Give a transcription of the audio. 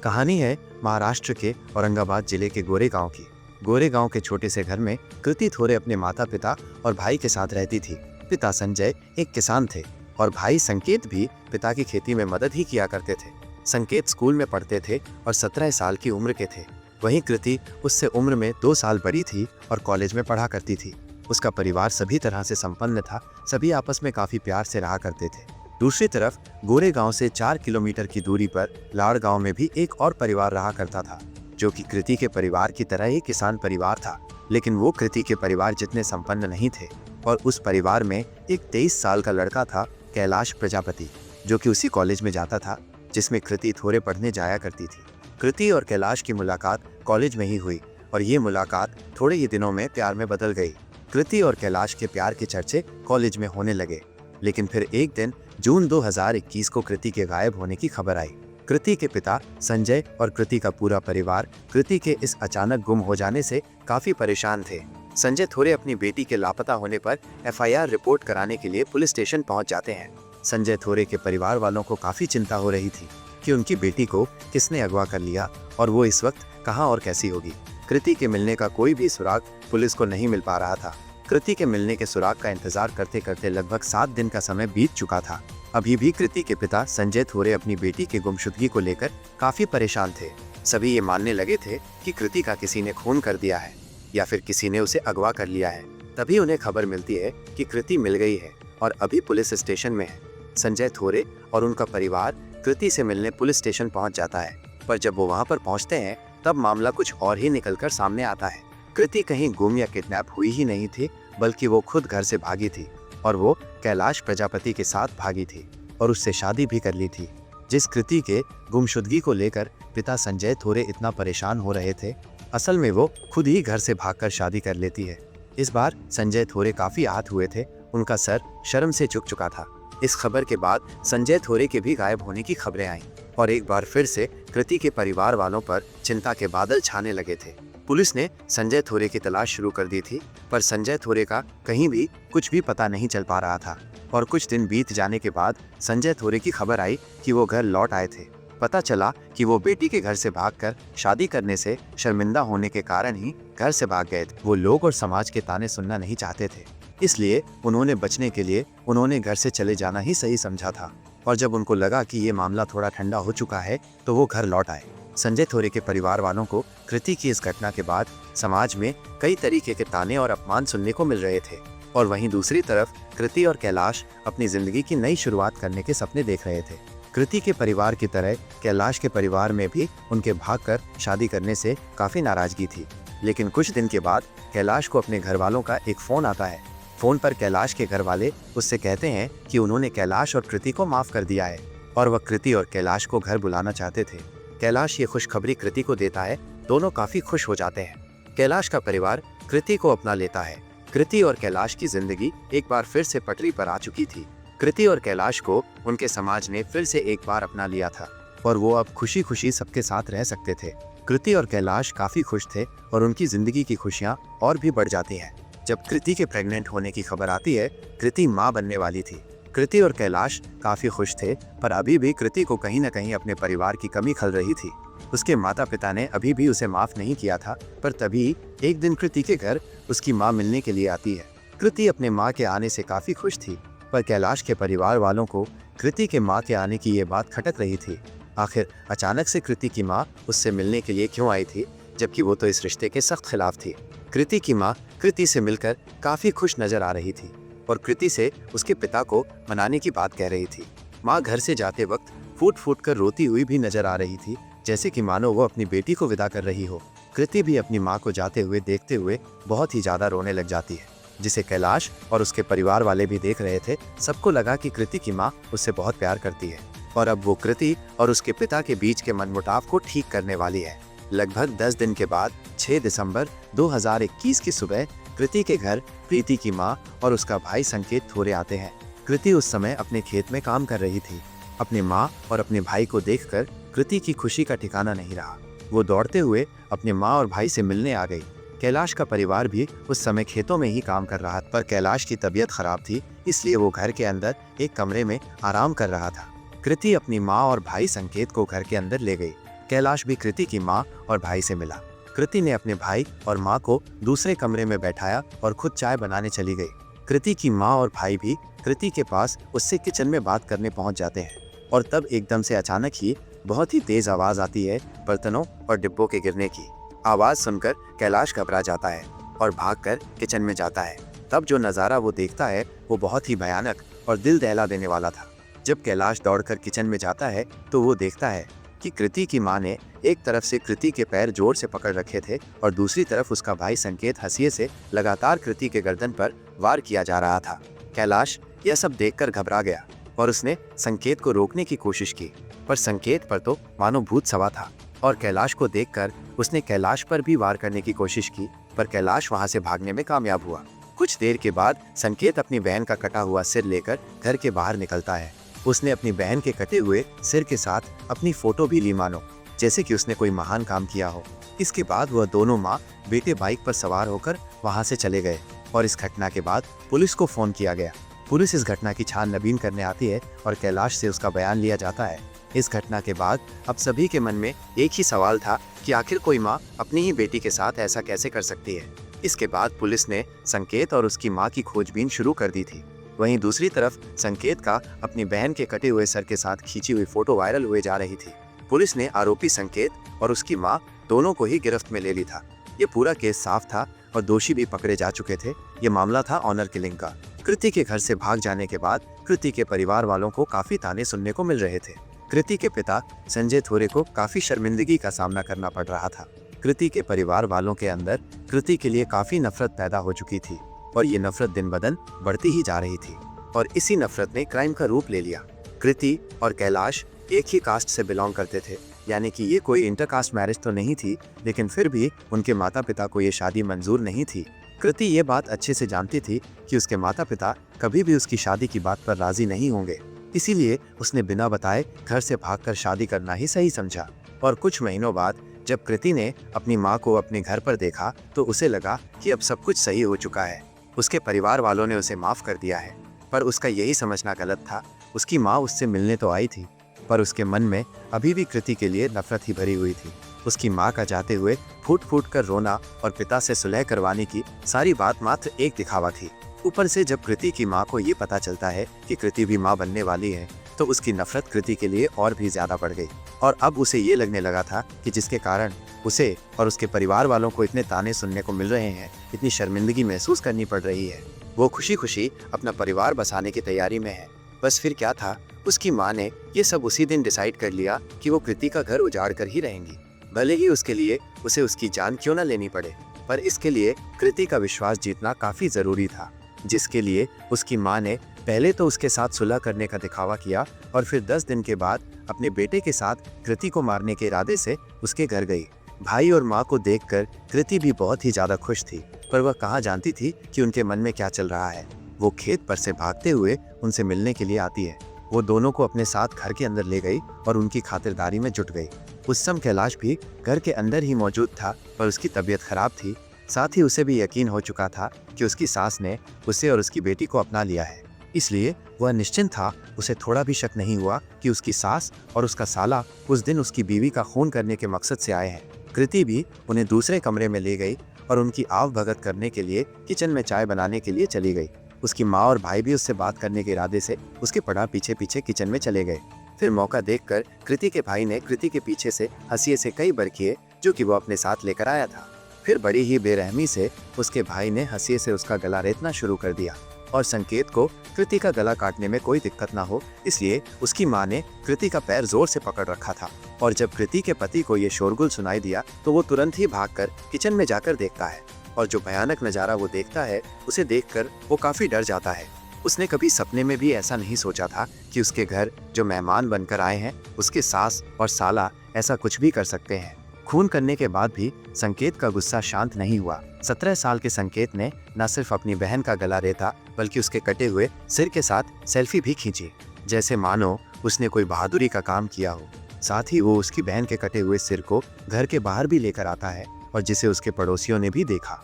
कहानी है महाराष्ट्र के औरंगाबाद जिले के गोरे गांव की। गोरे गांव के छोटे से घर में कृति थोरे अपने माता पिता और भाई के साथ रहती थी। पिता संजय एक किसान थे और भाई संकेत भी पिता की खेती में मदद ही किया करते थे। संकेत स्कूल में पढ़ते थे और 17 साल की उम्र के थे। वहीं कृति उससे उम्र में 2 साल बड़ी थी और कॉलेज में पढ़ा करती थी। उसका परिवार सभी तरह से संपन्न था, सभी आपस में काफी प्यार से रहा करते थे। दूसरी तरफ गोरे गांव से 4 किलोमीटर की दूरी पर लाड़ गांव में भी एक और परिवार रहा करता था, जो कि कृति के परिवार की तरह ही किसान परिवार था। लेकिन वो कृति के परिवार जितने संपन्न नहीं थे और उस परिवार में एक 23 साल का लड़का था, कैलाश प्रजापति, जो कि उसी कॉलेज में जाता था जिसमें कृति थोड़े पढ़ने जाया करती थी। कृति और कैलाश की मुलाकात कॉलेज में ही हुई और ये मुलाकात थोड़े ही दिनों में प्यार में बदल गई। कृति और कैलाश के प्यार के चर्चे कॉलेज में होने लगे। लेकिन फिर एक दिन जून 2021 को कृति के गायब होने की खबर आई। कृति के पिता संजय और कृति का पूरा परिवार कृति के इस अचानक गुम हो जाने से काफी परेशान थे। संजय थोड़े अपनी बेटी के लापता होने पर FIR रिपोर्ट कराने के लिए पुलिस स्टेशन पहुंच जाते हैं। संजय थोड़े के परिवार वालों को काफी चिंता हो रही थी कि उनकी बेटी को किसने अगवा कर लिया और वो इस वक्त कहां और कैसी होगी। कृति के मिलने का कोई भी सुराग पुलिस को नहीं मिल पा रहा था। कृति के मिलने के सुराग का इंतजार करते करते लगभग 7 दिन का समय बीत चुका था। अभी भी कृति के पिता संजय थोरे अपनी बेटी के गुमशुदगी को लेकर काफी परेशान थे। सभी ये मानने लगे थे कि कृति का किसी ने खून कर दिया है या फिर किसी ने उसे अगवा कर लिया है। तभी उन्हें खबर मिलती है कि कृति मिल गई है और अभी पुलिस स्टेशन में है। संजय थोरे और उनका परिवार कृति से मिलने पुलिस स्टेशन पहुंच जाता है, पर जब वो वहां पर पहुंचते हैं तब मामला कुछ और ही निकलकर सामने आता है। कृति कहीं गुम या किडनैप हुई ही नहीं थी, बल्कि वो खुद घर से भागी थी और वो कैलाश प्रजापति के साथ भागी थी और उससे शादी भी कर ली थी। जिस कृति के गुमशुदगी को लेकर पिता संजय थोरे इतना परेशान हो रहे थे, असल में वो खुद ही घर से भागकर शादी कर लेती है। इस बार संजय थोरे काफी आहत हुए थे, उनका सर शर्म से झुक चुका था। इस खबर के बाद संजय थोरे के भी गायब होने की खबरें आईं और एक बार फिर से कृति के परिवार वालों पर चिंता के बादल छाने लगे थे। पुलिस ने संजय थोरे की तलाश शुरू कर दी थी, पर संजय थोरे का कहीं भी कुछ भी पता नहीं चल पा रहा था। और कुछ दिन बीत जाने के बाद संजय थोरे की खबर आई कि वो घर लौट आए थे। पता चला कि वो बेटी के घर से भागकर शादी करने से शर्मिंदा होने के कारण ही घर से भाग गए थे। वो लोग और समाज के ताने सुनना नहीं चाहते थे, इसलिए उन्होंने बचने के लिए उन्होंने घर से चले जाना ही सही समझा था। और जब उनको लगा कि ये मामला थोड़ा ठंडा हो चुका है तो वो घर लौट आए। संजय थोरे के परिवार वालों को कृति की इस घटना के बाद समाज में कई तरीके के ताने और अपमान सुनने को मिल रहे थे और वहीं दूसरी तरफ कृति और कैलाश अपनी जिंदगी की नई शुरुआत करने के सपने देख रहे थे। कृति के परिवार की तरह कैलाश के परिवार में भी उनके भागकर शादी करने से काफी नाराजगी थी। लेकिन कुछ दिन के बाद कैलाश को अपने घर वालों का एक फोन आता है। फोन पर कैलाश के घर वाले उससे कहते हैं कि उन्होंने कैलाश और कृति को माफ कर दिया है और वह कृति और कैलाश को घर बुलाना चाहते थे। कैलाश ये खुशखबरी कृति को देता है, दोनों काफी खुश हो जाते हैं। कैलाश का परिवार कृति को अपना लेता है। कृति और कैलाश की जिंदगी एक बार फिर से पटरी पर आ चुकी थी। कृति और कैलाश को उनके समाज ने फिर से एक बार अपना लिया था और वो अब खुशी खुशी सबके साथ रह सकते थे। कृति और कैलाश काफी खुश थे और उनकी जिंदगी की खुशियां और भी बढ़ जाती हैं। जब कृति के प्रेग्नेंट होने की खबर आती है, कृति माँ बनने वाली थी। कृति और कैलाश काफी खुश थे, पर अभी भी कृति को कहीं न कहीं अपने परिवार की कमी खल रही थी। उसके माता पिता ने अभी भी उसे माफ नहीं किया था, पर तभी एक दिन कृति के घर उसकी माँ मिलने के लिए आती है। कृति अपने माँ के आने से काफी खुश थी, पर कैलाश के परिवार वालों को कृति के माँ के आने की ये बात खटक रही थी। आखिर अचानक से कृति की माँ उससे मिलने के लिए क्यों आई थी, जबकि वो तो इस रिश्ते के सख्त खिलाफ थी। कृति की माँ कृति से मिलकर काफी खुश नजर आ रही थी और कृति से उसके पिता को मनाने की बात कह रही थी। माँ घर से जाते वक्त फूट फूट कर रोती हुई भी नजर आ रही थी, जैसे कि मानो वो अपनी बेटी को विदा कर रही हो। कृति भी अपनी माँ को जाते हुए देखते हुए बहुत ही ज्यादा रोने लग जाती है, जिसे कैलाश और उसके परिवार वाले भी देख रहे थे। सबको लगा कि कृति की माँ उससे बहुत प्यार करती है और अब वो कृति और उसके पिता के बीच के मनमुटाव को ठीक करने वाली है। लगभग 10 दिन के बाद 6 दिसंबर 2021 की सुबह कृति के घर प्रीति की माँ और उसका भाई संकेत थोरे आते हैं। कृति उस समय अपने खेत में काम कर रही थी। अपने माँ और अपने भाई को देखकर कृति की खुशी का ठिकाना नहीं रहा। वो दौड़ते हुए अपने माँ और भाई से मिलने आ गई। कैलाश का परिवार भी उस समय खेतों में ही काम कर रहा था, पर कैलाश की तबीयत खराब थी, इसलिए वो घर के अंदर एक कमरे में आराम कर रहा था। कृति अपनी माँ और भाई संकेत को घर के अंदर ले गई। कैलाश भी कृति की माँ और भाई से मिला। कृति ने अपने भाई और माँ को दूसरे कमरे में बैठाया और खुद चाय बनाने चली गई। कृति की माँ और भाई भी कृति के पास उससे किचन में बात करने पहुंच जाते हैं और तब एकदम से अचानक ही बहुत ही तेज आवाज आती है बर्तनों और डिब्बों के गिरने की। आवाज सुनकर कैलाश घबरा जाता है और भागकर किचन में जाता है। तब जो नज़ारा वो देखता है वो बहुत ही भयानक और दिल दहला देने वाला था। जब कैलाश दौड़कर किचन में जाता है तो वो देखता है कि कृति की माँ ने एक तरफ से कृति के पैर जोर से पकड़ रखे थे और दूसरी तरफ उसका भाई संकेत हंसिए से लगातार कृति के गर्दन पर वार किया जा रहा था। कैलाश यह सब देखकर घबरा गया और उसने संकेत को रोकने की कोशिश की, पर संकेत पर तो मानो भूत सवार था और कैलाश को देखकर उसने कैलाश पर भी वार करने की कोशिश की, पर कैलाश वहां से भागने में कामयाब हुआ। कुछ देर के बाद संकेत अपनी बहन का कटा हुआ सिर लेकर घर के बाहर निकलता है। उसने अपनी बहन के कटे हुए सिर के साथ अपनी फोटो भी ली, मानो जैसे कि उसने कोई महान काम किया हो। इसके बाद वह दोनों माँ बेटे बाइक पर सवार होकर वहां से चले गए और इस घटना के बाद पुलिस को फोन किया गया। पुलिस इस घटना की छानबीन करने आती है और कैलाश से उसका बयान लिया जाता है। इस घटना के बाद अब सभी के मन में एक ही सवाल था कि आखिर कोई माँ अपनी ही बेटी के साथ ऐसा कैसे कर सकती है। इसके बाद पुलिस ने संकेत और उसकी माँ की खोजबीन शुरू कर दी थी। वहीं दूसरी तरफ संकेत का अपनी बहन के कटे हुए सर के साथ खींची हुई फोटो वायरल हुए जा रही थी। पुलिस ने आरोपी संकेत और उसकी माँ दोनों को ही गिरफ्त में ले ली था। ये पूरा केस साफ था और दोषी भी पकड़े जा चुके थे। ये मामला था ऑनर किलिंग का। कृति के घर से भाग जाने के बाद कृति के परिवार वालों को काफी ताने सुनने को मिल रहे थे। कृति के पिता संजय थोरे को काफी शर्मिंदगी का सामना करना पड़ रहा था। कृति के परिवार वालों के अंदर कृति के लिए काफी नफरत पैदा हो चुकी थी और ये नफरत दिन ब दिन बढ़ती ही जा रही थी और इसी नफरत ने क्राइम का रूप ले लिया। कृति और कैलाश एक ही कास्ट से बिलोंग करते थे, यानी कि ये कोई इंटरकास्ट मैरिज तो नहीं थी, लेकिन फिर भी उनके माता पिता को ये शादी मंजूर नहीं थी। कृति ये बात अच्छे से जानती थी कि उसके माता पिता कभी भी उसकी शादी की बात पर राजी नहीं होंगे, इसीलिए उसने बिना बताए घर से भागकर शादी करना ही सही समझा। और कुछ महीनों बाद जब कृति ने अपनी माँ को अपने घर पर देखा तो उसे लगा कि अब सब कुछ सही हो चुका है। उसके परिवार वालों ने उसे माफ कर दिया है, पर उसका यही समझना गलत था। उसकी माँ उससे मिलने तो आई थी, पर उसके मन में अभी भी कृति के लिए नफरत ही भरी हुई थी। उसकी माँ का जाते हुए फूट फूट कर रोना और पिता से सुलह करवाने की सारी बात मात्र एक दिखावा थी। ऊपर से जब कृति की माँ को ये पता चलता है कि कृति भी माँ बनने वाली है तो उसकी नफरत कृति के लिए और भी ज्यादा बढ़ गई और अब उसे ये लगने लगा था कि जिसके कारण उसे और उसके परिवार वालों को इतने ताने सुनने को मिल रहे हैं, इतनी शर्मिंदगी महसूस करनी पड़ रही है, वो खुशी खुशी अपना परिवार बसाने की तैयारी में है। बस फिर क्या था, उसकी माँ ने ये सब उसी दिन डिसाइड कर लिया कि वो कृति का घर उजाड़ कर ही रहेंगी, भले ही उसके लिए उसे उसकी जान क्यों न लेनी पड़े। पर इसके लिए कृति का विश्वास जीतना काफी जरूरी था, जिसके लिए उसकी माँ ने पहले तो उसके साथ सुलह करने का दिखावा किया और फिर 10 दिन के बाद अपने बेटे के साथ कृति को मारने के इरादे से उसके घर गई। भाई और माँ को देखकर कृति भी बहुत ही ज्यादा खुश थी, पर वह कहाँ जानती थी कि उनके मन में क्या चल रहा है। वो खेत पर से भागते हुए उनसे मिलने के लिए आती है। वो दोनों को अपने साथ घर के अंदर ले गई और उनकी खातिरदारी में जुट गई। उस समय कैलाश भी घर के अंदर ही मौजूद था, पर उसकी तबीयत खराब थी। साथ ही उसे भी यकीन हो चुका था कि उसकी सास ने उसे और उसकी बेटी को अपना लिया है, इसलिए वह निश्चिंत था। उसे थोड़ा भी शक नहीं हुआ कि उसकी सास और उसका साला उस दिन उसकी बीवी का खून करने के मकसद से आए हैं। कृति भी उन्हें दूसरे कमरे में ले गई और उनकी आव भगत करने के लिए किचन में चाय बनाने के लिए चली गई। उसकी माँ और भाई भी उससे बात करने के इरादे से उसके पड़ा पीछे पीछे किचन में चले गए। फिर मौका देखकर कृति के भाई ने कृति के पीछे से हंसिए से कई बरखिए जो कि वो अपने साथ लेकर आया था। फिर बड़ी ही बेरहमी से उसके भाई ने हंसिए से उसका गला रेतना शुरू कर दिया और संकेत को कृति का गला काटने में कोई दिक्कत ना हो, इसलिए उसकी माँ ने कृति का पैर जोर से पकड़ रखा था। और जब कृति के पति को ये शोरगुल सुनाई दिया तो वो तुरंत ही भागकर किचन में जाकर देखता है और जो भयानक नज़ारा वो देखता है उसे देखकर वो काफी डर जाता है। उसने कभी सपने में भी ऐसा नहीं सोचा था कि उसके घर जो मेहमान बनकर आए हैं उसके सास और साला ऐसा कुछ भी कर सकते हैं। खून करने के बाद भी संकेत का गुस्सा शांत नहीं हुआ। 17 साल के संकेत ने न सिर्फ अपनी बहन का गला रेता बल्कि उसके कटे हुए सिर के साथ सेल्फी भी खींची, जैसे मानो उसने कोई बहादुरी का काम किया हो। साथ ही वो उसकी बहन के कटे हुए सिर को घर के बाहर भी लेकर आता है और जिसे उसके पड़ोसियों ने भी देखा।